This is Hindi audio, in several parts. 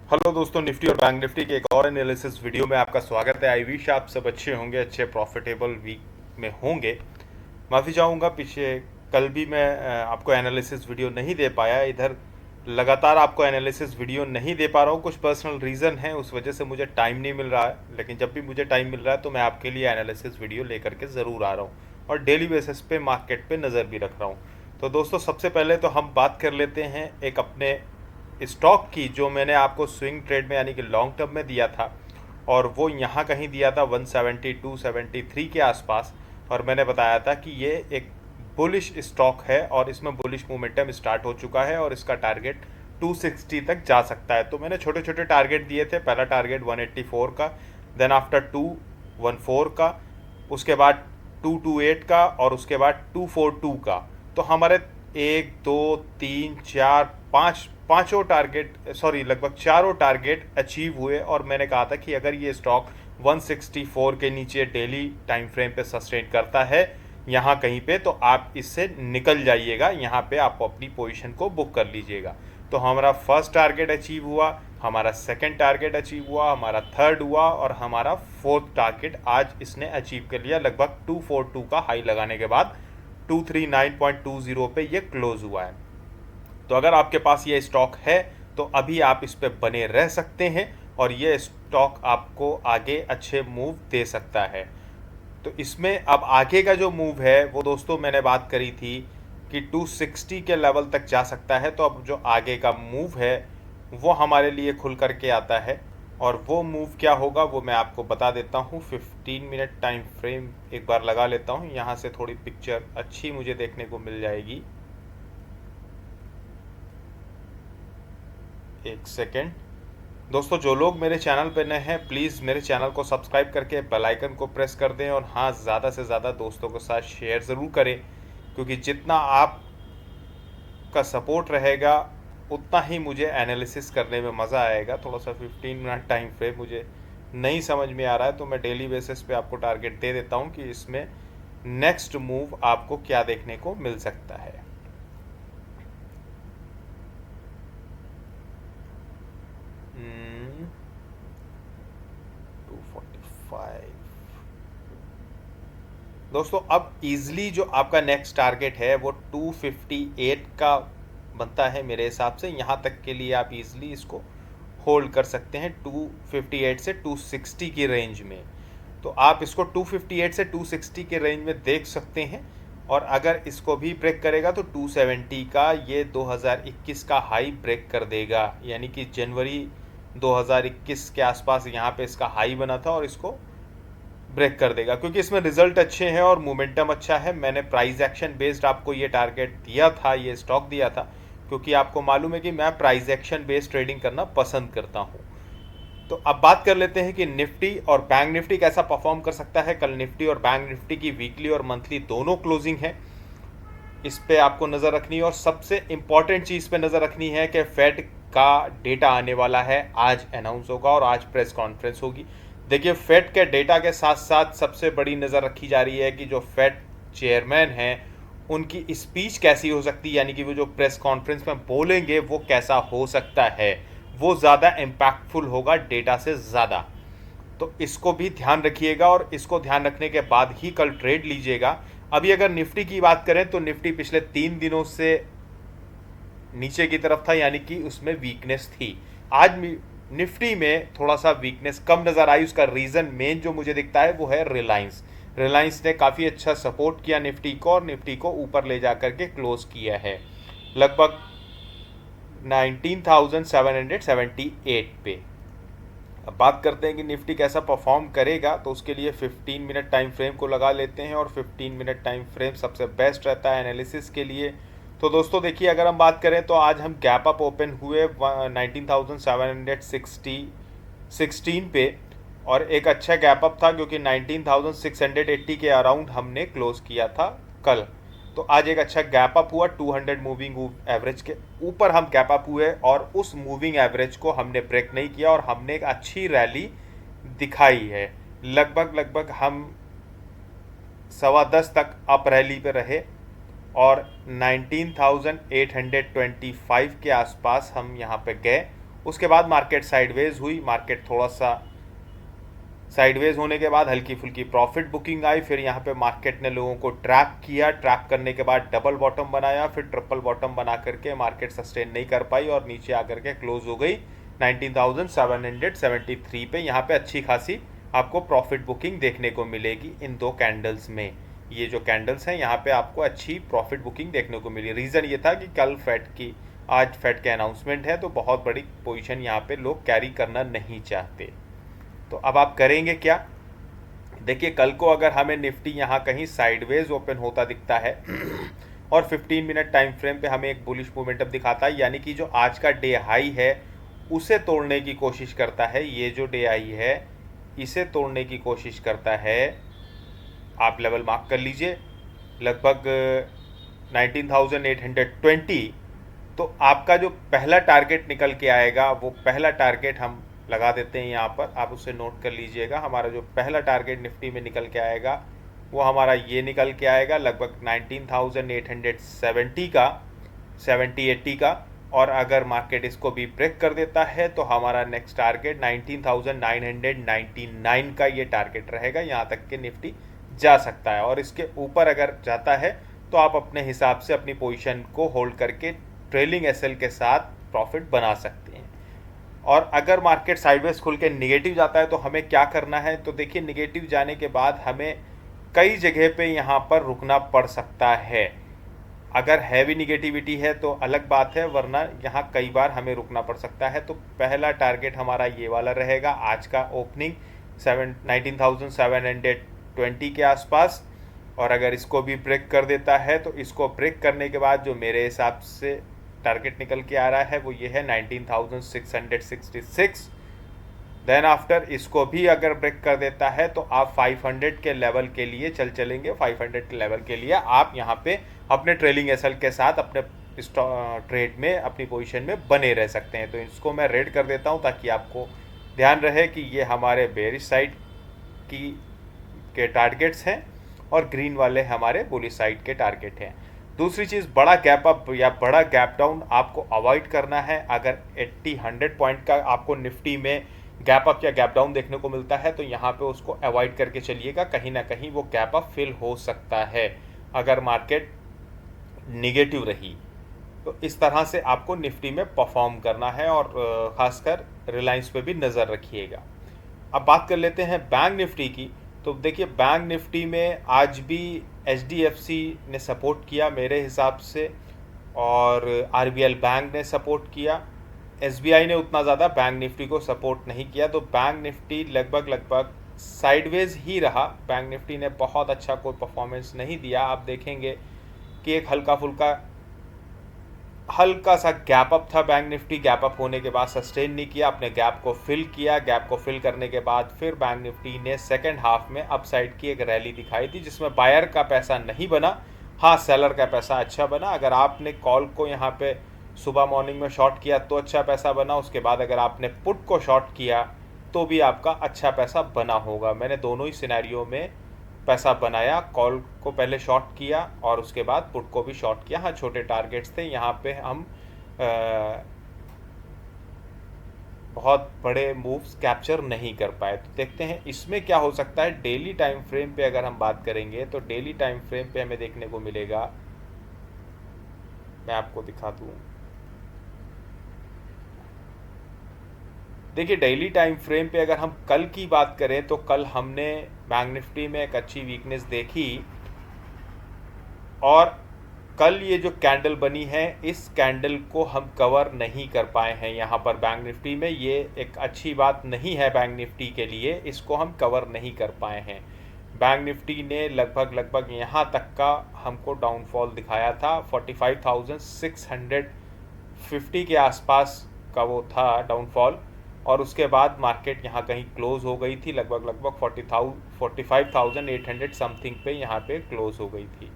हेलो दोस्तों, निफ्टी और बैंक निफ्टी के एक और एनालिसिस वीडियो में आपका स्वागत है। आई विश आप सब अच्छे होंगे, अच्छे प्रॉफिटेबल वीक में होंगे। माफ़ी चाहूँगा, पीछे कल भी मैं आपको एनालिसिस वीडियो नहीं दे पाया। इधर लगातार आपको एनालिसिस वीडियो नहीं दे पा रहा हूँ, कुछ पर्सनल रीज़न है, उस वजह से मुझे टाइम नहीं मिल रहा है। लेकिन जब भी मुझे टाइम मिल रहा है तो मैं आपके लिए एनालिसिस वीडियो लेकर के ज़रूर आ रहा हूँ और डेली बेसिस पे मार्केट पे नज़र भी रख रहा हूँ। तो दोस्तों, सबसे पहले तो हम बात कर लेते हैं एक अपने स्टॉक की, जो मैंने आपको स्विंग ट्रेड में यानी कि लॉन्ग टर्म में दिया था, और वो यहाँ कहीं दिया था 172-73 के आसपास। और मैंने बताया था कि ये एक बुलिश स्टॉक है और इसमें बुलिश मोमेंटम स्टार्ट हो चुका है और इसका टारगेट 260 तक जा सकता है। तो मैंने छोटे छोटे टारगेट दिए थे। पहला टारगेट 184 का, देन आफ्टर 214 का, उसके बाद 228 का और उसके बाद 242 का। तो हमारे एक दो तीन चार पाँच पाँचों टारगेट, सॉरी, लगभग चारों टारगेट अचीव हुए। और मैंने कहा था कि अगर ये स्टॉक 164 के नीचे डेली टाइम फ्रेम पे सस्टेन करता है यहाँ कहीं पे, तो आप इससे निकल जाइएगा, यहाँ पे आप अपनी पोजीशन को बुक कर लीजिएगा। तो हमारा फर्स्ट टारगेट अचीव हुआ, हमारा सेकंड टारगेट अचीव हुआ, हमारा थर्ड हुआ और हमारा फोर्थ टारगेट आज इसने अचीव कर लिया। लगभग 242 का हाई लगाने के बाद 239.20 पे ये क्लोज हुआ है। तो अगर आपके पास ये स्टॉक है तो अभी आप इस पे बने रह सकते हैं और ये स्टॉक आपको आगे अच्छे मूव दे सकता है। तो इसमें अब आगे का जो मूव है वो दोस्तों मैंने बात करी थी कि 260 के लेवल तक जा सकता है। तो अब जो आगे का मूव है वो हमारे लिए खुल करके आता है, और वो मूव क्या होगा वो मैं आपको बता देता हूँ। 15 मिनट टाइम फ्रेम एक बार लगा लेता हूँ, यहाँ से थोड़ी पिक्चर अच्छी मुझे देखने को मिल जाएगी। एक सेकेंड दोस्तों, जो लोग मेरे चैनल पर नए हैं प्लीज़ मेरे चैनल को सब्सक्राइब करके बेल आइकन को प्रेस कर दें, और हाँ, ज़्यादा से ज़्यादा दोस्तों के साथ शेयर ज़रूर करें, क्योंकि जितना आपका सपोर्ट रहेगा उतना ही मुझे एनालिसिस करने में मज़ा आएगा। थोड़ा सा 15 मिनट टाइम फ्रेम मुझे नहीं समझ में आ रहा है, तो मैं डेली बेसिस पे आपको टारगेट दे देता हूँ कि इसमें नेक्स्ट मूव आपको क्या देखने को मिल सकता है। हम्म, 245 दोस्तों, अब इजली जो आपका नेक्स्ट टारगेट है वो 258 का बनता है मेरे हिसाब से। यहाँ तक के लिए आप इजली इसको होल्ड कर सकते हैं 258 से 260 की रेंज में। तो आप इसको 258 से 260 के रेंज में देख सकते हैं, और अगर इसको भी ब्रेक करेगा तो 270 का ये 2021 का हाई ब्रेक कर देगा, यानी कि जनवरी 2021 के आसपास यहाँ पे इसका हाई बना था और इसको ब्रेक कर देगा, क्योंकि इसमें रिजल्ट अच्छे हैं और मोमेंटम अच्छा है। मैंने प्राइस एक्शन बेस्ड आपको ये टारगेट दिया था, ये स्टॉक दिया था, क्योंकि आपको मालूम है कि मैं प्राइस एक्शन बेस्ड ट्रेडिंग करना पसंद करता हूँ। तो अब बात कर लेते हैं कि निफ्टी और बैंक निफ्टी कैसा परफॉर्म कर सकता है। कल निफ्टी और बैंक निफ्टी की वीकली और मंथली दोनों क्लोजिंग है, इस पे आपको नज़र रखनी है। और सबसे इंपॉर्टेंट चीज़ पे नज़र रखनी है कि फेड का डेटा आने वाला है, आज अनाउंस होगा और आज प्रेस कॉन्फ्रेंस होगी। देखिए, फेड के डेटा के साथ साथ सबसे बड़ी नज़र रखी जा रही है कि जो फेड चेयरमैन हैं उनकी स्पीच कैसी हो सकती है, यानी कि वो जो प्रेस कॉन्फ्रेंस में बोलेंगे वो कैसा हो सकता है, वो ज़्यादा इम्पैक्टफुल होगा डेटा से ज़्यादा। तो इसको भी ध्यान रखिएगा और इसको ध्यान रखने के बाद ही कल ट्रेड लीजिएगा। अभी अगर निफ्टी की बात करें तो निफ्टी पिछले 3 दिनों से नीचे की तरफ था, यानी कि उसमें वीकनेस थी। आज निफ्टी में थोड़ा सा वीकनेस कम नज़र आई। उसका रीज़न मेन जो मुझे दिखता है वो है रिलायंस। रिलायंस ने काफ़ी अच्छा सपोर्ट किया निफ्टी को और निफ्टी को ऊपर ले जा करके क्लोज किया है लगभग 19,778 पे। अब बात करते हैं कि निफ्टी कैसा परफॉर्म करेगा, तो उसके लिए 15 मिनट टाइम फ्रेम को लगा लेते हैं, और 15 मिनट टाइम फ्रेम सबसे बेस्ट रहता है एनालिसिस के लिए। तो दोस्तों देखिए, अगर हम बात करें तो आज हम गैप अप ओपन हुए 19,716 पे, और एक अच्छा गैप अप था क्योंकि 19,680 के अराउंड हमने क्लोज किया था कल। तो आज एक अच्छा गैप अप हुआ 200 मूविंग एवरेज के ऊपर हम गैप अप हुए, और उस मूविंग एवरेज को हमने ब्रेक नहीं किया और हमने एक अच्छी रैली दिखाई है। लगभग हम 10:15 तक अप रैली पे रहे और 19,825 के आसपास हम यहाँ पे गए। उसके बाद मार्केट साइडवेज हुई, मार्केट थोड़ा सा साइडवेज होने के बाद हल्की फुल्की प्रॉफिट बुकिंग आई, फिर यहाँ पे मार्केट ने लोगों को ट्रैप किया, ट्रैप करने के बाद डबल बॉटम बनाया, फिर ट्रिपल बॉटम बना करके मार्केट सस्टेन नहीं कर पाई और नीचे आकर के क्लोज हो गई 19,773 पे। यहाँ पे अच्छी खासी आपको प्रॉफिट बुकिंग देखने को मिलेगी इन दो कैंडल्स में। ये जो कैंडल्स हैं यहाँ पे आपको अच्छी प्रॉफिट बुकिंग देखने को मिली। रीज़न ये था कि कल आज फेड के अनाउंसमेंट है, तो बहुत बड़ी पोजीशन यहाँ पे लोग कैरी करना नहीं चाहते। तो अब आप करेंगे क्या? देखिए, कल को अगर हमें निफ्टी यहाँ कहीं साइडवेज ओपन होता दिखता है और 15 मिनट टाइम फ्रेम पे हमें एक बुलिश मोमेंटम दिखाता है, यानी कि जो आज का डे हाई है उसे तोड़ने की कोशिश करता है, ये जो डे हाई है इसे तोड़ने की कोशिश करता है, आप लेवल मार्क कर लीजिए लगभग 19,820। तो आपका जो पहला टारगेट निकल के आएगा, वो पहला टारगेट हम लगा देते हैं यहाँ पर, आप उसे नोट कर लीजिएगा। हमारा जो पहला टारगेट निफ्टी में निकल के आएगा वो हमारा ये निकल के आएगा लगभग 19,870 का, 70-80 का। और अगर मार्केट इसको भी ब्रेक कर देता है तो हमारा नेक्स्ट टारगेट 19,999 का ये टारगेट रहेगा। यहाँ तक कि निफ्टी जा सकता है और इसके ऊपर अगर जाता है तो आप अपने हिसाब से अपनी पोजीशन को होल्ड करके ट्रेलिंग एसएल के साथ प्रॉफिट बना सकते हैं। और अगर मार्केट साइडवेज खुल के निगेटिव जाता है तो हमें क्या करना है? तो देखिए, निगेटिव जाने के बाद हमें कई जगह पे यहाँ पर रुकना पड़ सकता है। अगर हैवी निगेटिविटी है तो अलग बात है, वरना यहाँ कई बार हमें रुकना पड़ सकता है। तो पहला टारगेट हमारा ये वाला रहेगा, आज का ओपनिंग 19,720 के आसपास। और अगर इसको भी ब्रेक कर देता है तो इसको ब्रेक करने के बाद जो मेरे हिसाब से टारगेट निकल के आ रहा है वो ये है 19,666। देन आफ्टर इसको भी अगर ब्रेक कर देता है तो आप 500 के लेवल के लिए चलेंगे। 500 के लेवल के लिए आप यहाँ पे अपने ट्रेलिंग एसएल के साथ अपने ट्रेड में अपनी पोजीशन में बने रह सकते हैं। तो इसको मैं रेड कर देता हूँ ताकि आपको ध्यान रहे कि ये हमारे बेरिश साइड के टारगेट्स हैं और ग्रीन वाले हमारे बुलिश साइड के टारगेट हैं। दूसरी चीज़, बड़ा गैप अप या बड़ा गैप डाउन आपको अवॉइड करना है। अगर 80-100 पॉइंट का आपको निफ्टी में गैप अप या गैप डाउन देखने को मिलता है तो यहाँ पे उसको अवॉइड करके चलिएगा, कहीं ना कहीं वो गैप अप फिल हो सकता है अगर मार्केट निगेटिव रही। तो इस तरह से आपको निफ्टी में परफॉर्म करना है और ख़ासकर रिलायंस पे भी नज़र रखिएगा। अब बात कर लेते हैं बैंक निफ्टी की। तो देखिए, बैंक निफ्टी में आज भी HDFC ने सपोर्ट किया मेरे हिसाब से, और RBL बैंक ने सपोर्ट किया। SBI ने उतना ज़्यादा बैंक निफ्टी को सपोर्ट नहीं किया। तो बैंक निफ्टी लगभग साइडवेज ही रहा। बैंक निफ्टी ने बहुत अच्छा कोई परफॉर्मेंस नहीं दिया। आप देखेंगे कि एक हल्का सा गैप अप था बैंक निफ्टी। गैप अप होने के बाद सस्टेन नहीं किया, अपने गैप को फिल किया। गैप को फिल करने के बाद फिर बैंक निफ्टी ने सेकंड हाफ में अपसाइड की एक रैली दिखाई थी, जिसमें बायर का पैसा नहीं बना, हाँ सेलर का पैसा अच्छा बना। अगर आपने कॉल को यहाँ पे सुबह मॉर्निंग में शॉर्ट किया तो अच्छा पैसा बना, उसके बाद अगर आपने पुट को शॉर्ट किया तो भी आपका अच्छा पैसा बना होगा। मैंने दोनों ही सिनेरियो में पैसा बनाया, कॉल को पहले शॉर्ट किया और उसके बाद पुट को भी शॉर्ट किया। हाँ, छोटे टारगेट्स थे, यहाँ पे हम बहुत बड़े मूव्स कैप्चर नहीं कर पाए। तो देखते हैं इसमें क्या हो सकता है। डेली टाइम फ्रेम पे अगर हम बात करेंगे तो डेली टाइम फ्रेम पे हमें देखने को मिलेगा, मैं आपको दिखा दूँ। देखिए, डेली टाइम फ्रेम पे अगर हम कल की बात करें तो कल हमने बैंक निफ्टी में एक अच्छी वीकनेस देखी और कल ये जो कैंडल बनी है इस कैंडल को हम कवर नहीं कर पाए हैं यहाँ पर बैंक निफ्टी में। ये एक अच्छी बात नहीं है बैंक निफ्टी के लिए, इसको हम कवर नहीं कर पाए हैं। बैंक निफ्टी ने लगभग यहाँ तक का हमको डाउनफॉल दिखाया था। 45,650 के आसपास का वो था डाउनफॉल, और उसके बाद मार्केट यहाँ कहीं क्लोज हो गई थी लगभग 45,800 समथिंग पे यहाँ पे क्लोज हो गई थी।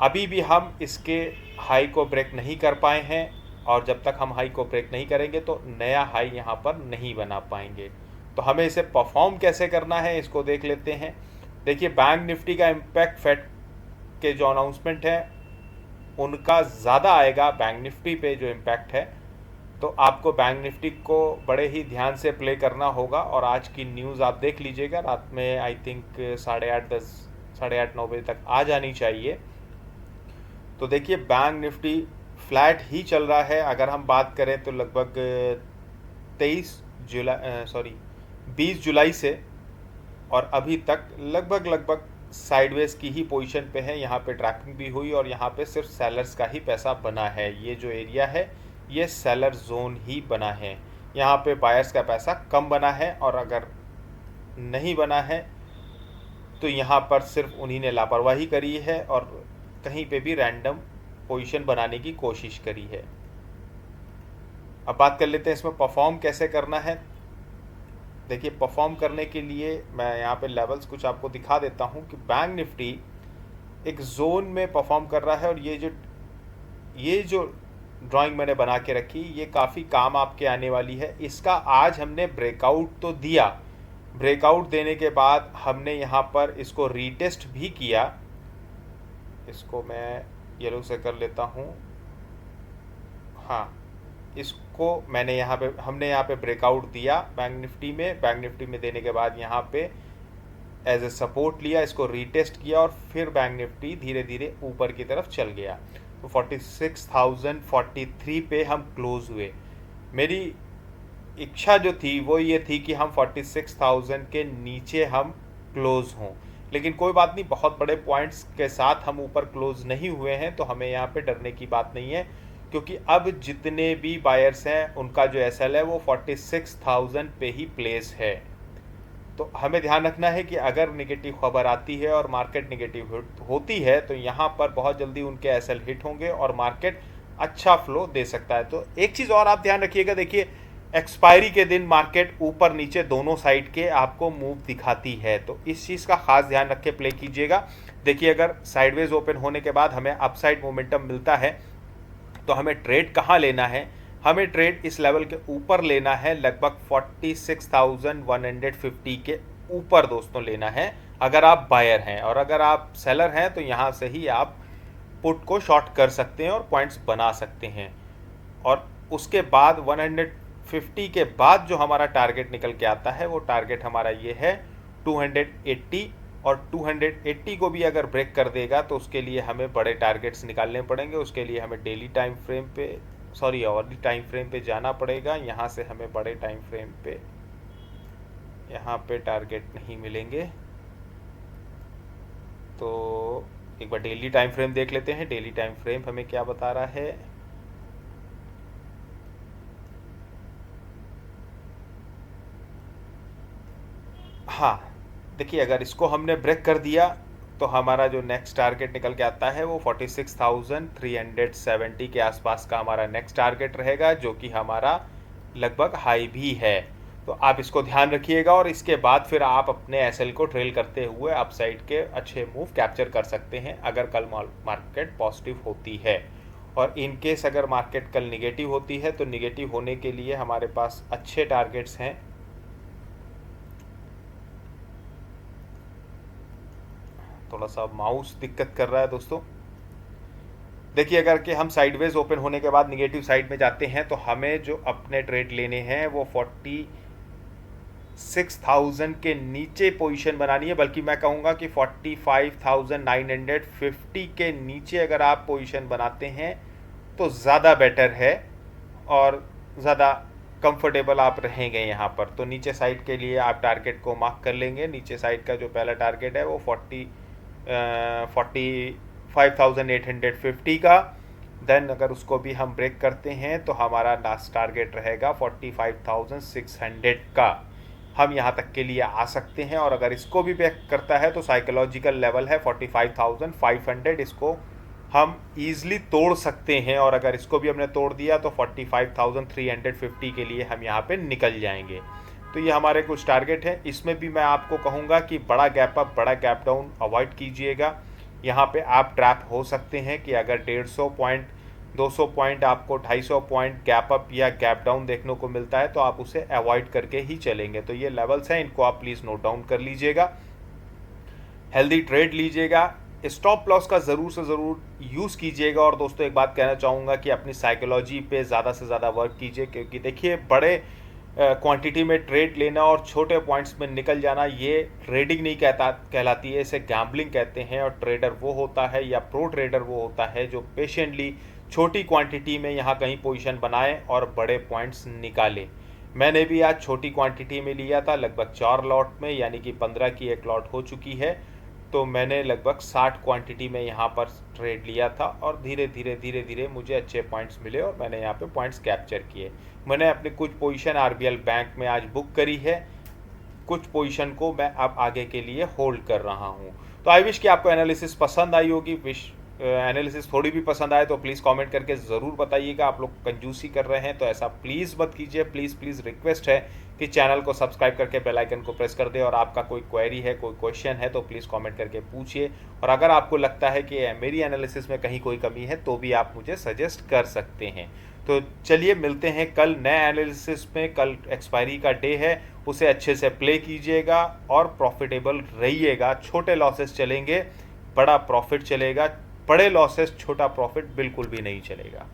अभी भी हम इसके हाई को ब्रेक नहीं कर पाए हैं और जब तक हम हाई को ब्रेक नहीं करेंगे तो नया हाई यहाँ पर नहीं बना पाएंगे। तो हमें इसे परफॉर्म कैसे करना है इसको देख लेते हैं। देखिए, बैंक निफ्टी का इम्पैक्ट फेड के जो अनाउंसमेंट है उनका ज़्यादा आएगा बैंक निफ्टी पे जो इम्पैक्ट है। तो आपको बैंक निफ्टी को बड़े ही ध्यान से प्ले करना होगा। और आज की न्यूज़ आप देख लीजिएगा, रात में आई थिंक 8:30 9 बजे तक आ जानी चाहिए। तो देखिए बैंक निफ्टी फ्लैट ही चल रहा है। अगर हम बात करें तो लगभग 20 जुलाई से और अभी तक लगभग साइडवेज की ही पोजीशन पे है। यहाँ पे ट्रैकिंग भी हुई और यहाँ पे सिर्फ सेलर्स का ही पैसा बना है। ये जो एरिया है ये सेलर जोन ही बना है। यहाँ पे बायर्स का पैसा कम बना है, और अगर नहीं बना है तो यहाँ पर सिर्फ उन्हीं ने लापरवाही करी है और कहीं पे भी रैंडम पोजीशन बनाने की कोशिश करी है। अब बात कर लेते हैं इसमें परफॉर्म कैसे करना है। देखिए परफॉर्म करने के लिए मैं यहाँ पे लेवल्स कुछ आपको दिखा देता हूँ कि बैंक निफ्टी एक जोन में परफॉर्म कर रहा है। और ये जो ड्राइंग मैंने बना के रखी ये काफ़ी काम आपके आने वाली है। इसका आज हमने ब्रेकआउट तो दिया, ब्रेकआउट देने के बाद हमने यहाँ पर इसको रीटेस्ट भी किया। इसको मैं येलो से कर लेता हूँ। हाँ, इसको हमने यहाँ पे ब्रेकआउट दिया बैंक निफ्टी में देने के बाद यहाँ पे एज ए सपोर्ट लिया, इसको रीटेस्ट किया और फिर बैंक निफ्टी धीरे धीरे ऊपर की तरफ चल गया। तो 46,043 पे हम क्लोज हुए। मेरी इच्छा जो थी वो ये थी कि हम 46,000 के नीचे हम क्लोज हों, लेकिन कोई बात नहीं, बहुत बड़े पॉइंट्स के साथ हम ऊपर क्लोज नहीं हुए हैं, तो हमें यहाँ पे डरने की बात नहीं है। क्योंकि अब जितने भी बायर्स हैं उनका जो एसएल है वो 46,000 पे ही प्लेस है। तो हमें ध्यान रखना है कि अगर नेगेटिव खबर आती है और मार्केट नेगेटिव होती है तो यहाँ पर बहुत जल्दी उनके एसएल हिट होंगे और मार्केट अच्छा फ्लो दे सकता है। तो एक चीज़ और आप ध्यान रखिएगा, देखिए एक्सपायरी के दिन मार्केट ऊपर नीचे दोनों साइड के आपको मूव दिखाती है, तो इस चीज़ का खास ध्यान रख के प्ले कीजिएगा। देखिए अगर साइडवेज ओपन होने के बाद हमें अपसाइड मोमेंटम मिलता है तो हमें ट्रेड कहाँ लेना है, हमें ट्रेड इस लेवल के ऊपर लेना है, लगभग 46,150 के ऊपर दोस्तों लेना है अगर आप बायर हैं। और अगर आप सेलर हैं तो यहाँ से ही आप पुट को शॉर्ट कर सकते हैं और पॉइंट्स बना सकते हैं। और उसके बाद 150 के बाद जो हमारा टारगेट निकल के आता है वो टारगेट हमारा ये है 280, और 280 को भी अगर ब्रेक कर देगा तो उसके लिए हमें बड़े टारगेट्स निकालने पड़ेंगे। उसके लिए हमें डेली टाइम फ्रेम पे आवर्ली टाइम फ्रेम पे जाना पड़ेगा। यहाँ से हमें बड़े टाइम फ्रेम पे यहाँ पे टारगेट नहीं मिलेंगे। तो एक बार डेली टाइम फ्रेम देख लेते हैं, डेली टाइम फ्रेम हमें क्या बता रहा है। हाँ देखिए अगर इसको हमने ब्रेक कर दिया तो हमारा जो नेक्स्ट टारगेट निकल के आता है वो 46,370 के आसपास का हमारा नेक्स्ट टारगेट रहेगा, जो कि हमारा लगभग हाई भी है। तो आप इसको ध्यान रखिएगा और इसके बाद फिर आप अपने एसएल को ट्रेल करते हुए अपसाइड के अच्छे मूव कैप्चर कर सकते हैं अगर कल मार्केट पॉजिटिव होती है। और इन केस अगर मार्केट कल निगेटिव होती है तो निगेटिव होने के लिए हमारे पास अच्छे टारगेट्स हैं। थोड़ा सा माउस दिक्कत कर रहा है दोस्तों। देखिए अगर कि हम साइडवेज ओपन होने के बाद निगेटिव साइड में जाते हैं तो हमें जो अपने ट्रेड लेने हैं वो 46,000 के नीचे पोजीशन बनानी है, बल्कि मैं कहूँगा कि 45,950 के नीचे अगर आप पोजीशन बनाते हैं तो ज़्यादा बेटर है और ज़्यादा कंफर्टेबल आप रहेंगे यहाँ पर। तो नीचे साइड के लिए आप टारगेट को मार्क कर लेंगे। नीचे साइड का जो पहला टारगेट है वो 45,850 का। देन अगर उसको भी हम ब्रेक करते हैं तो हमारा लास्ट टारगेट रहेगा 45,600 का। हम यहाँ तक के लिए आ सकते हैं और अगर इसको भी ब्रेक करता है तो साइकोलॉजिकल लेवल है 45,500, इसको हम ईज़िली तोड़ सकते हैं। और अगर इसको भी हमने तोड़ दिया तो 45,350 के लिए हम यहाँ पे निकल जाएंगे। तो ये हमारे कुछ टारगेट हैं। इसमें भी मैं आपको कहूँगा कि बड़ा गैप अप बड़ा गैप डाउन अवॉइड कीजिएगा। यहाँ पे आप ट्रैप हो सकते हैं कि अगर 150 पॉइंट 200 पॉइंट आपको 250 पॉइंट गैप अप या गैप डाउन देखने को मिलता है तो आप उसे अवॉइड करके ही चलेंगे। तो ये लेवल्स हैं, इनको आप प्लीज़ नोट डाउन कर लीजिएगा। हेल्दी ट्रेड लीजिएगा, स्टॉप लॉस का ज़रूर से ज़रूर यूज़ कीजिएगा। और दोस्तों एक बात कहना चाहूँगा कि अपनी साइकोलॉजी पे ज़्यादा से ज़्यादा वर्क कीजिए, क्योंकि देखिए बड़े क्वांटिटी में ट्रेड लेना और छोटे पॉइंट्स में निकल जाना ये ट्रेडिंग नहीं कहलाती है, इसे गैम्बलिंग कहते हैं। और ट्रेडर वो होता है या प्रो ट्रेडर वो होता है जो पेशेंटली छोटी क्वांटिटी में यहाँ कहीं पोजीशन बनाए और बड़े पॉइंट्स निकाले। मैंने भी आज छोटी क्वांटिटी में लिया था, लगभग 4 लॉट में, यानी कि 15 की एक लॉट हो चुकी है। तो मैंने लगभग 60 क्वांटिटी में यहाँ पर ट्रेड लिया था और धीरे धीरे मुझे अच्छे पॉइंट्स मिले और मैंने यहाँ पे पॉइंट्स कैप्चर किए। मैंने अपनी कुछ पोजीशन आरबीएल बैंक में आज बुक करी है, कुछ पोजीशन को मैं अब आगे के लिए होल्ड कर रहा हूँ। तो आई विश कि आपको एनालिसिस पसंद आई होगी। एनालिसिस थोड़ी भी पसंद आए तो प्लीज़ कमेंट करके ज़रूर बताइएगा। आप लोग कंजूसी कर रहे हैं तो ऐसा प्लीज़ मत कीजिए। प्लीज़ रिक्वेस्ट है कि चैनल को सब्सक्राइब करके बेल आइकन को प्रेस कर दे। और आपका कोई क्वेरी है, कोई क्वेश्चन है तो प्लीज़ कमेंट करके पूछिए। और अगर आपको लगता है कि मेरी एनालिसिस में कहीं कोई कमी है तो भी आप मुझे सजेस्ट कर सकते हैं। तो चलिए मिलते हैं कल नए एनालिसिस में। कल एक्सपायरी का डे है, उसे अच्छे से प्ले कीजिएगा और प्रॉफिटेबल रहिएगा। छोटे लॉसेस चलेंगे, बड़ा प्रॉफिट चलेगा। बड़े लॉसेस छोटा प्रॉफिट बिल्कुल भी नहीं चलेगा।